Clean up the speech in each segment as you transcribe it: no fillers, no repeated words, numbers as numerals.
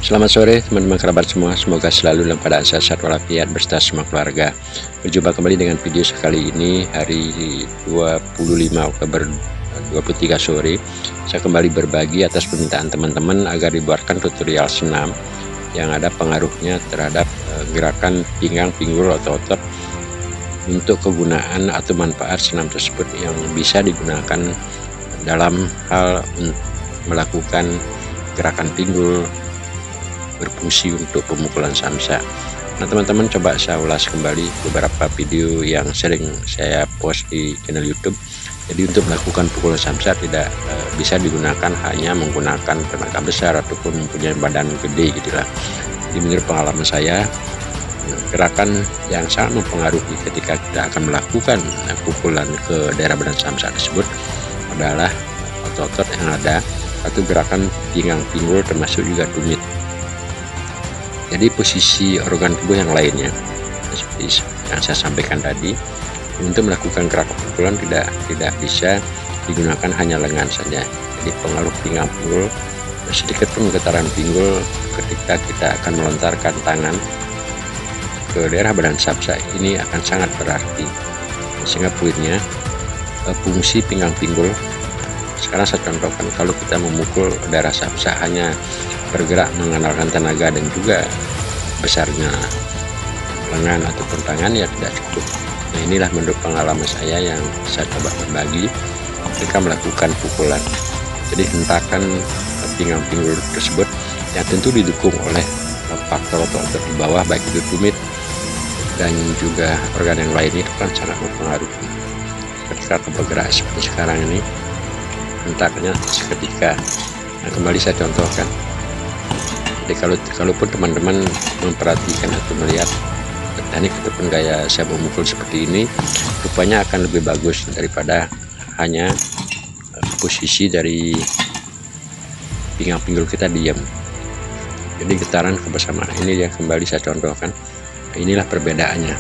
Selamat sore teman-teman kerabat semua, semoga selalu dalam keadaan sehat walafiat beserta semua keluarga. Berjumpa kembali dengan video sekali ini hari 25 Oktober 23 sore. Saya kembali berbagi atas permintaan teman-teman agar dibuatkan tutorial senam yang ada pengaruhnya terhadap gerakan pinggang, pinggul, atau otot untuk kegunaan atau manfaat senam tersebut yang bisa digunakan dalam hal melakukan gerakan pinggul berfungsi untuk pemukulan samsa. Nah teman-teman, coba saya ulas kembali beberapa video yang sering saya post di channel YouTube. Jadi untuk melakukan pukulan samsa tidak bisa digunakan hanya menggunakan tenaga besar ataupun mempunyai badan gede gitulah. Jadi menurut pengalaman saya, gerakan yang sangat mempengaruhi ketika kita akan melakukan pukulan ke daerah badan samsa tersebut adalah otot-otot yang ada atau gerakan pinggang, pinggul, termasuk juga tumit. Jadi posisi organ tubuh yang lainnya seperti yang saya sampaikan tadi, untuk melakukan gerakan pukulan tidak bisa digunakan hanya lengan saja. Jadi pengaruh pinggang, pinggul, sedikit pun getaran pinggul ketika kita akan melontarkan tangan ke daerah badan samsa ini akan sangat berarti. Sehingga poinnya, fungsi pinggang, pinggul, sekarang saya contohkan, kalau kita memukul daerah samsa hanya bergerak mengandalkan tenaga dan juga besarnya lengan ataupun tangan ya tidak cukup. Nah inilah menurut pengalaman saya yang saya coba berbagi ketika melakukan pukulan. Jadi hentakan pinggang, pinggul tersebut yang tentu didukung oleh faktor otot di bawah, baik itu tumit dan juga organ yang lain, itu kan sangat mempengaruhi. Ketika bergerak seperti sekarang ini, hentakannya seketika. Nah kembali saya contohkan. Jadi kalaupun teman-teman memperhatikan atau melihat teknik ataupun gaya saya memukul seperti ini, rupanya akan lebih bagus daripada hanya posisi dari pinggang, pinggul kita diam. Jadi getaran kebersamaan ini yang kembali saya contohkan. Inilah perbedaannya.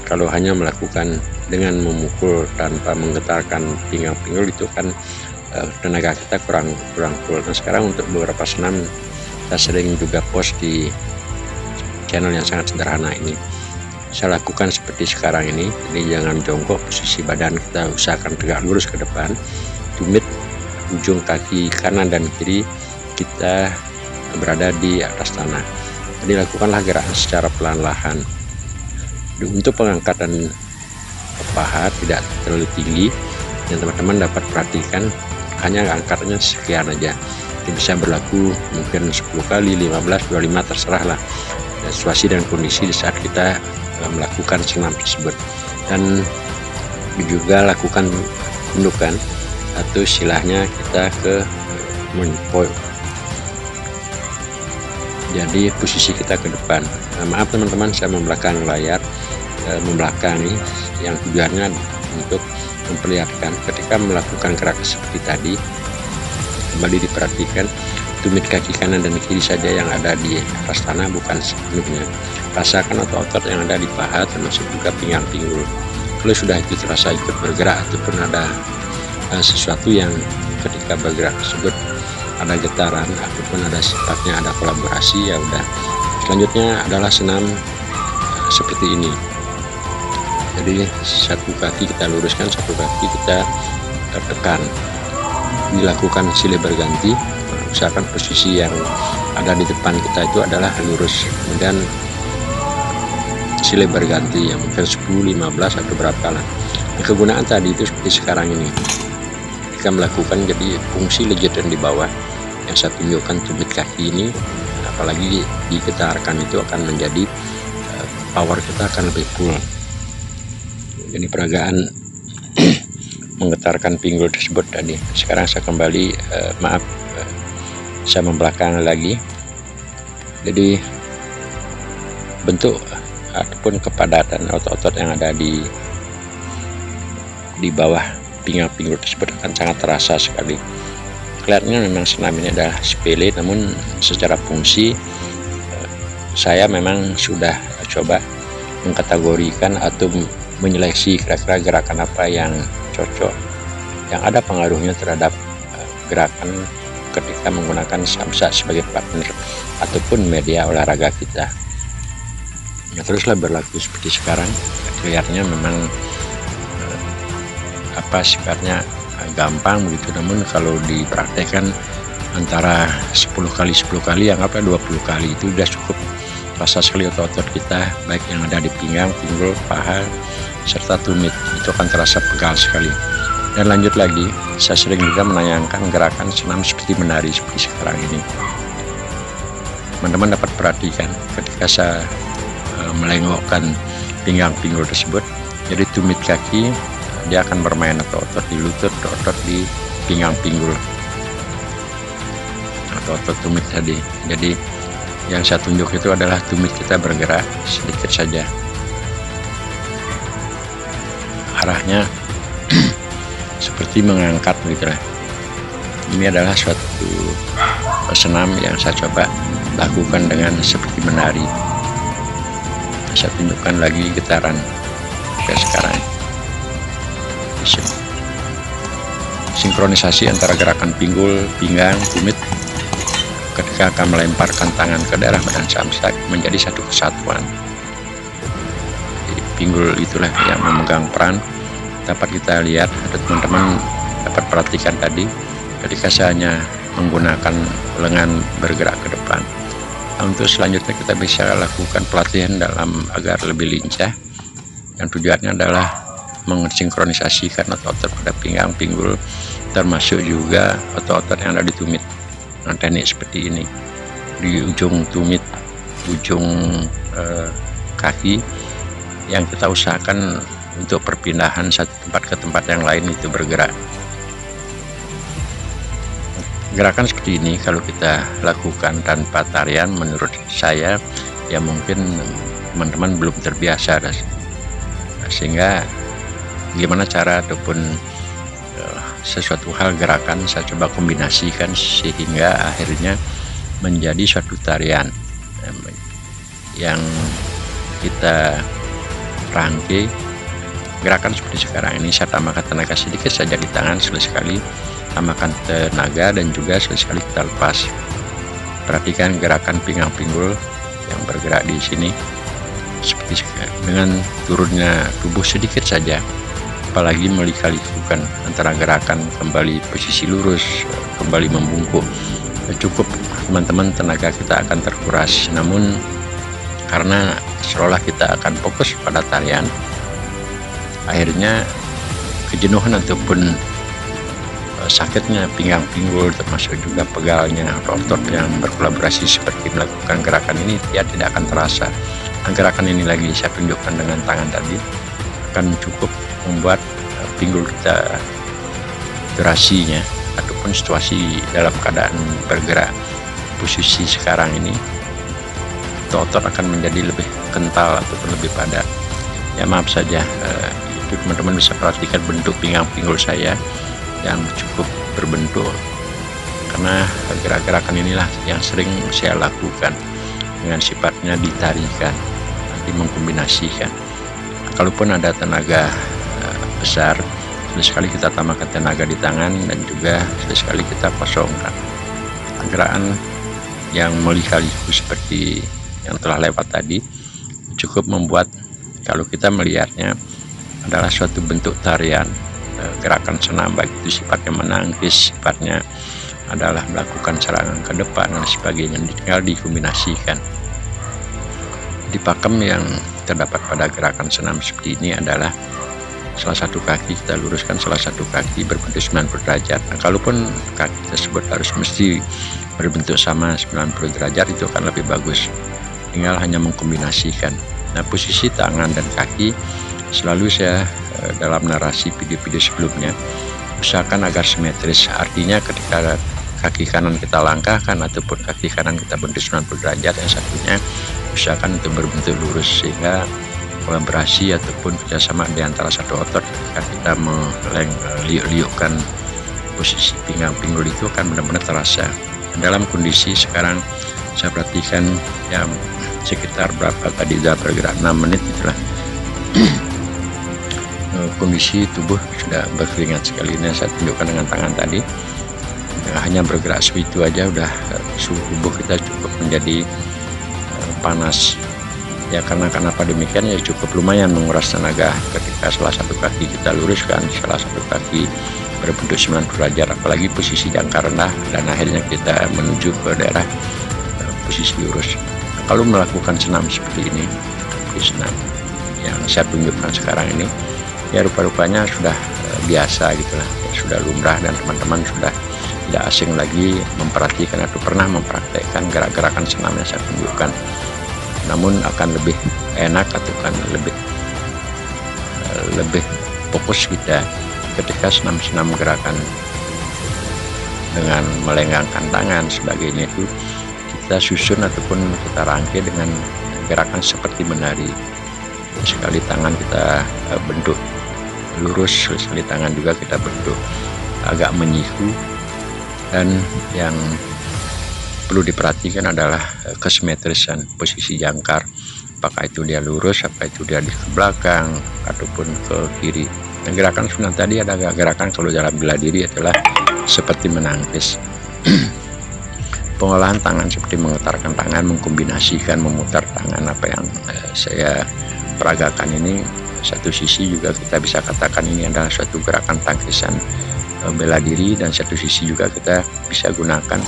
Kalau hanya melakukan dengan memukul tanpa menggetarkan pinggang, pinggul, itu kan tenaga kita kurang full. Nah sekarang untuk beberapa senam saya sering juga post di channel yang sangat sederhana ini, saya lakukan seperti sekarang ini. Jadi jangan jongkok, posisi badan kita usahakan tegak lurus ke depan, tumit ujung kaki kanan dan kiri kita berada di atas tanah. Jadi lakukanlah gerakan secara pelan-lahan. Untuk pengangkatan paha tidak terlalu tinggi, yang teman-teman dapat perhatikan hanya angkatnya sekian aja. Itu bisa berlaku mungkin 10 kali, 15, 25, terserah lah situasi dan kondisi di saat kita melakukan senam tersebut. Dan juga lakukan tundukan atau istilahnya kita ke menpoint. Jadi posisi kita ke depan. Maaf teman-teman, saya membelakang layar, membelakangi yang tujuannya untuk memperlihatkan ketika melakukan gerakan seperti tadi. Kembali diperhatikan tumit kaki kanan dan kiri saja yang ada di atas tanah, bukan sepenuhnya. Rasakan otot-otot yang ada di paha, termasuk juga pinggang, pinggul. Kalau sudah itu terasa ikut bergerak ataupun ada sesuatu yang ketika bergerak tersebut ada getaran ataupun ada sifatnya ada kolaborasi, ya udah. Selanjutnya adalah senam seperti ini. Jadi satu kaki kita luruskan, satu kaki kita tekan. Dilakukan silih berganti, usahakan posisi yang ada di depan kita itu adalah lurus, kemudian silih berganti yang mungkin 10, 15 atau berapa lah. Nah, kegunaan tadi itu seperti sekarang ini, kita melakukan jadi fungsi legitan di bawah yang saya tunjukkan tumit kaki ini, apalagi digetarkan itu akan menjadi power kita akan lebih full. Jadi peragaan menggetarkan pinggul tersebut tadi. Sekarang saya kembali, saya membelakang lagi. Jadi bentuk ataupun kepadatan otot-otot yang ada di bawah pinggang, pinggul tersebut akan sangat terasa sekali. Kelihatannya memang senam ini adalah sepele, namun secara fungsi saya memang sudah coba mengkategorikan atau menyeleksi kira-kira gerakan apa yang cocok, yang ada pengaruhnya terhadap gerakan ketika menggunakan samsak sebagai partner ataupun media olahraga kita. Nah, teruslah berlaku seperti sekarang. Kelihatannya memang sifatnya gampang begitu, namun kalau dipraktekkan antara 10 kali, anggaplah 20 kali, itu sudah cukup terasa sekali otot-otot kita, baik yang ada di pinggang, pinggul, paha, serta tumit, itu akan terasa pegal sekali. Dan lanjut lagi, saya sering juga menayangkan gerakan senam seperti menari seperti sekarang ini. Teman-teman dapat perhatikan ketika saya melengokkan pinggang pinggul tersebut, jadi tumit kaki dia akan bermain otot-otot di lutut, otot di pinggang pinggul, atau otot tumit tadi. Jadi yang saya tunjuk itu adalah tumit kita bergerak sedikit saja, arahnya seperti mengangkat begitulah. Ini adalah suatu senam yang saya coba lakukan dengan seperti menari. Saya tunjukkan lagi getaran kayak sekarang. Sinkronisasi antara gerakan pinggul, pinggang, tumit ketika akan melemparkan tangan ke daerah badan samsak menjadi satu kesatuan. Jadi, pinggul itulah yang memegang peran. Dapat kita lihat, ada teman-teman dapat perhatikan tadi ketika saya hanya menggunakan lengan bergerak ke depan. Untuk selanjutnya kita bisa lakukan pelatihan dalam agar lebih lincah, dan tujuannya adalah mensinkronisasikan otot-otot pada pinggang, pinggul, termasuk juga otot-otot yang ada di tumit. Nah, teknik seperti ini di ujung tumit, ujung kaki, yang kita usahakan untuk perpindahan satu tempat ke tempat yang lain itu bergerak. Gerakan seperti ini kalau kita lakukan tanpa tarian, menurut saya ya mungkin teman-teman belum terbiasa, sehingga gimana cara ataupun sesuatu hal gerakan saya coba kombinasikan sehingga akhirnya menjadi suatu tarian yang kita rangkai. Gerakan seperti sekarang ini saya tambahkan tenaga sedikit saja di tangan, sekali-sekali tambahkan tenaga, dan juga sekali-sekali kita lepas. Perhatikan gerakan pinggang pinggul yang bergerak di sini seperti dengan turunnya tubuh sedikit saja, apalagi melika-likukan antara gerakan kembali posisi lurus, kembali membungkuk. Cukup teman-teman, tenaga kita akan terkuras. Namun karena seolah kita akan fokus pada tarian, akhirnya kejenuhan ataupun sakitnya pinggang pinggul, termasuk juga pegalnya otot yang berkolaborasi seperti melakukan gerakan ini, dia tidak akan terasa. Gerakan ini lagi saya tunjukkan dengan tangan tadi akan cukup membuat pinggul kita, durasinya ataupun situasi dalam keadaan bergerak posisi sekarang ini, otot akan menjadi lebih kental ataupun lebih padat. Ya maaf saja, itu teman-teman bisa perhatikan bentuk pinggang pinggul saya yang cukup berbentuk, karena gerak-gerakan inilah yang sering saya lakukan dengan sifatnya ditarikan, nanti mengkombinasikan. Kalaupun ada tenaga besar, sekali kita tambahkan tenaga di tangan, dan juga sekali kita kosongkan. Gerakan yang melika-liku seperti yang telah lewat tadi cukup membuat, kalau kita melihatnya adalah suatu bentuk tarian, gerakan senam, baik itu sifatnya menangkis, sifatnya adalah melakukan serangan ke depan dan sebagainya, tinggal dikombinasikan. Di pakem yang terdapat pada gerakan senam seperti ini adalah salah satu kaki kita luruskan, salah satu kaki berbentuk 90 derajat. Nah, kalaupun kaki tersebut harus mesti berbentuk sama 90 derajat, itu akan lebih bagus. Tinggal hanya mengkombinasikan. Nah, posisi tangan dan kaki selalu saya dalam narasi video-video sebelumnya usahakan agar simetris. Artinya ketika kaki kanan kita langkahkan ataupun kaki kanan kita bentuk 90 derajat, yang satunya usahakan untuk berbentuk lurus, sehingga kolaborasi ataupun kerjasama di antara satu otot ketika kita meliuk-liukkan posisi pinggang pinggul itu akan benar-benar terasa. Dalam kondisi sekarang saya perhatikan ya sekitar berapa tadi, sudah bergerak 6 menit itulah. Kondisi tubuh sudah berkeringat sekali. Ini saya tunjukkan dengan tangan tadi. hanya bergerak segitu aja udah suhu tubuh kita cukup menjadi panas. Ya karena kenapa demikian, ya cukup lumayan menguras tenaga ketika salah satu kaki kita luruskan, salah satu kaki berbentuk 90 derajat, apalagi posisi jangkar rendah, dan akhirnya kita menuju ke daerah posisi lurus. Kalau melakukan senam seperti ini, senam yang saya tunjukkan sekarang ini, ya rupa-rupanya sudah biasa gitulah, ya, sudah lumrah, dan teman-teman sudah tidak asing lagi memperhatikan atau pernah mempraktekkan gerak-gerakan senam yang saya tunjukkan. Namun akan lebih enak atau kan lebih fokus kita ketika senam-senam gerakan dengan melenggangkan tangan sebagainya, itu kita susun ataupun kita rangkai dengan gerakan seperti menari. Sekali tangan kita bentuk lurus, sekali tangan juga kita bentuk agak menyiku, dan yang perlu diperhatikan adalah kesimetrisan posisi jangkar, apakah itu dia lurus, apakah itu dia di belakang ataupun ke kiri. Nah, gerakan sunat tadi ada gerakan kalau dalam bela diri adalah seperti menangkis. Pengolahan tangan seperti menggetarkan tangan, mengkombinasikan memutar tangan, apa yang saya peragakan ini, satu sisi juga kita bisa katakan ini adalah suatu gerakan tangkisan bela diri, dan satu sisi juga kita bisa gunakan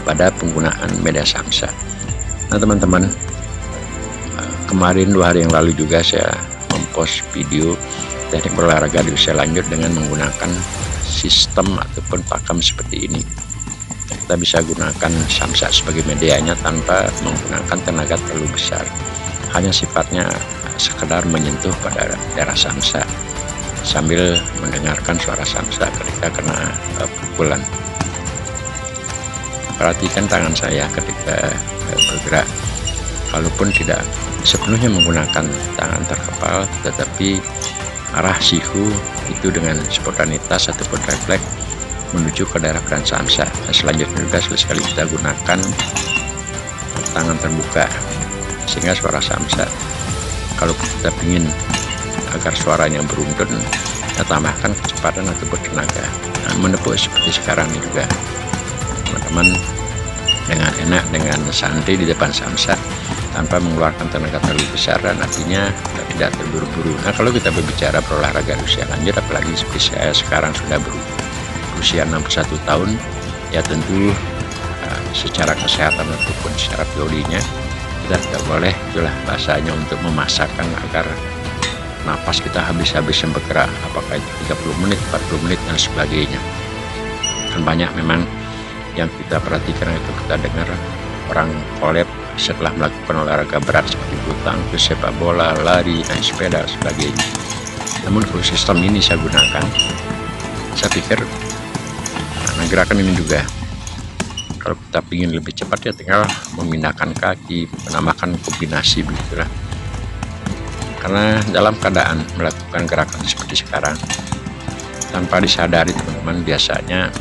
pada penggunaan media samsa. Nah teman-teman, kemarin 2 hari yang lalu juga saya mempost video teknik berolahraga di usia lanjut dengan menggunakan sistem ataupun pakem seperti ini. Kita bisa gunakan samsa sebagai medianya tanpa menggunakan tenaga terlalu besar, hanya sifatnya sekedar menyentuh pada daerah samsa sambil mendengarkan suara samsa ketika kena pukulan. Perhatikan tangan saya ketika bergerak, kalaupun tidak sepenuhnya menggunakan tangan terkepal, tetapi arah siku itu dengan spontanitas ataupun refleks menuju ke daerah peran samsa. Nah, selanjutnya juga sekali kita gunakan tangan terbuka sehingga suara samsa, kalau kita ingin agar suaranya beruntun, kita tambahkan kecepatan ataupun tenaga. Nah, menepuk seperti sekarang ini juga teman-teman, dengan enak, dengan santai di depan samsa tanpa mengeluarkan tenaga terlalu besar, dan artinya tidak terburu-buru. Nah, kalau kita berbicara berolahraga usia lanjut, apalagi seperti saya sekarang sudah berusia 61 tahun, ya tentu secara kesehatan ataupun secara biologinya kita tidak boleh, itulah bahasanya, untuk memaksakan agar napas kita habis-habisan bergerak, apakah itu 30 menit, 40 menit, dan sebagainya. Kan banyak memang yang kita perhatikan itu, kita dengar orang collab setelah melakukan olahraga berat seperti bulu tangkis, sepak bola, lari, naik sepeda, sebagainya. Namun kalau sistem ini saya gunakan, saya pikir nah gerakan ini juga kalau kita ingin lebih cepat, ya tinggal memindahkan kaki, menambahkan kombinasi begitulah. Karena dalam keadaan melakukan gerakan seperti sekarang tanpa disadari teman-teman, biasanya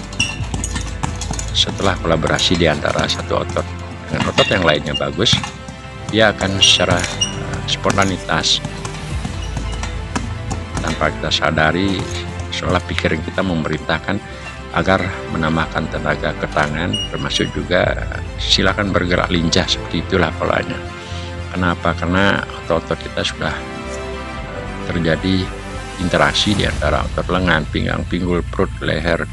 setelah kolaborasi di antara satu otot dengan otot yang lainnya bagus, dia akan secara spontanitas tanpa kita sadari, seolah pikiran kita memerintahkan agar menambahkan tenaga ke tangan, termasuk juga silakan bergerak lincah, seperti itulah polanya. Kenapa? Karena otot-otot kita sudah terjadi interaksi di antara otot lengan, pinggang, pinggul, perut, leher.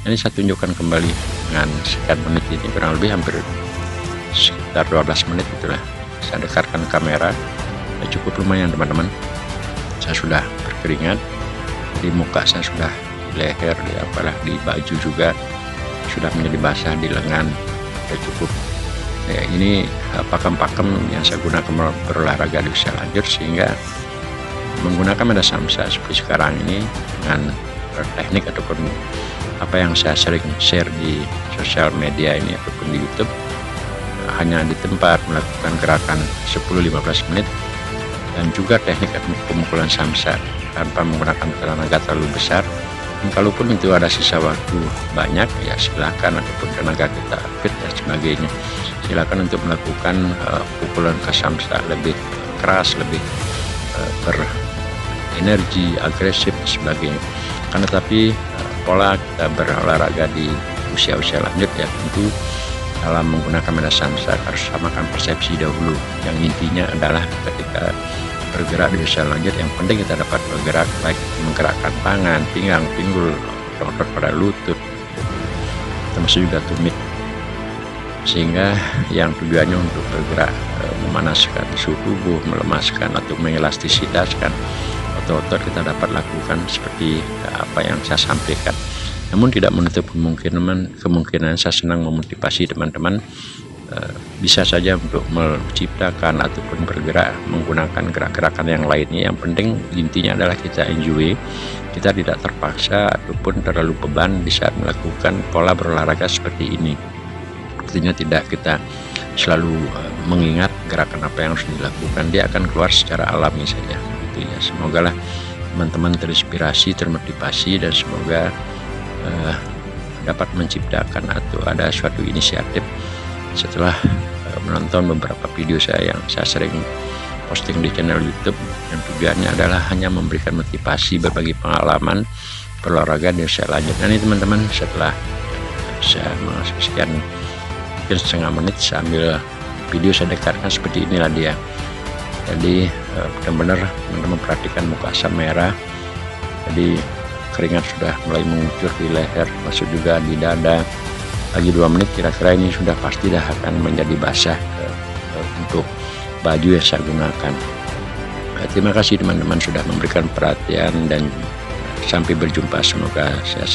Ini saya tunjukkan kembali dengan sekian menit ini, kurang lebih hampir sekitar 12 menit itulah. Saya dekatkan kamera, ya cukup lumayan teman-teman. Saya sudah berkeringat, di muka saya sudah, di leher, di apalah, di baju juga sudah menjadi basah, di lengan, ya cukup. Ya, ini pakem-pakem yang saya gunakan berolahraga di usia lanjut, sehingga menggunakan media samsa seperti sekarang ini dengan teknik ataupun apa yang saya sering share di sosial media ini ataupun di YouTube, hanya di tempat melakukan gerakan 10-15 menit, dan juga teknik pemukulan samsa tanpa menggunakan tenaga terlalu besar. Dan kalaupun itu ada sisa waktu banyak, ya silakan, ataupun tenaga kita fit dan sebagainya, silakan untuk melakukan pukulan ke samsa lebih keras, lebih berenergi, agresif dan sebagainya. Karena tapi pola kita berolahraga di usia-usia lanjut ya tentu dalam menggunakan media sosial harus samakan persepsi dahulu. Yang intinya adalah ketika bergerak di usia lanjut yang penting kita dapat bergerak, baik menggerakkan tangan, pinggang, pinggul, otot pada lutut, termasuk juga tumit, sehingga yang tujuannya untuk bergerak memanaskan suhu tubuh, melemaskan atau mengelastisitaskan otot-otot kita dapat lakukan seperti apa yang saya sampaikan. Namun tidak menutup kemungkinan saya senang memotivasi teman-teman bisa saja untuk menciptakan ataupun bergerak menggunakan gerak-gerakan yang lainnya. Yang penting intinya adalah kita enjoy, kita tidak terpaksa ataupun terlalu beban di saat melakukan pola berolahraga seperti ini. Artinya tidak kita selalu mengingat gerakan apa yang harus dilakukan, dia akan keluar secara alami saja gitu ya. Semoga lah teman-teman terinspirasi, termotivasi, dan semoga dapat menciptakan atau ada suatu inisiatif setelah menonton beberapa video saya yang saya sering posting di channel YouTube, yang tujuannya adalah hanya memberikan motivasi, berbagi pengalaman berolahraga di usia lanjut. Nah ini teman-teman, setelah saya mengasihkan mungkin setengah menit sambil video saya dekatkan seperti inilah dia. Jadi benar-benar teman-teman perhatikan muka saya merah, jadi keringat sudah mulai mengucur di leher, masuk juga di dada. Lagi 2 menit kira-kira ini sudah pasti dah akan menjadi basah untuk baju yang saya gunakan. Terima kasih teman-teman sudah memberikan perhatian dan sampai berjumpa, semoga sehat.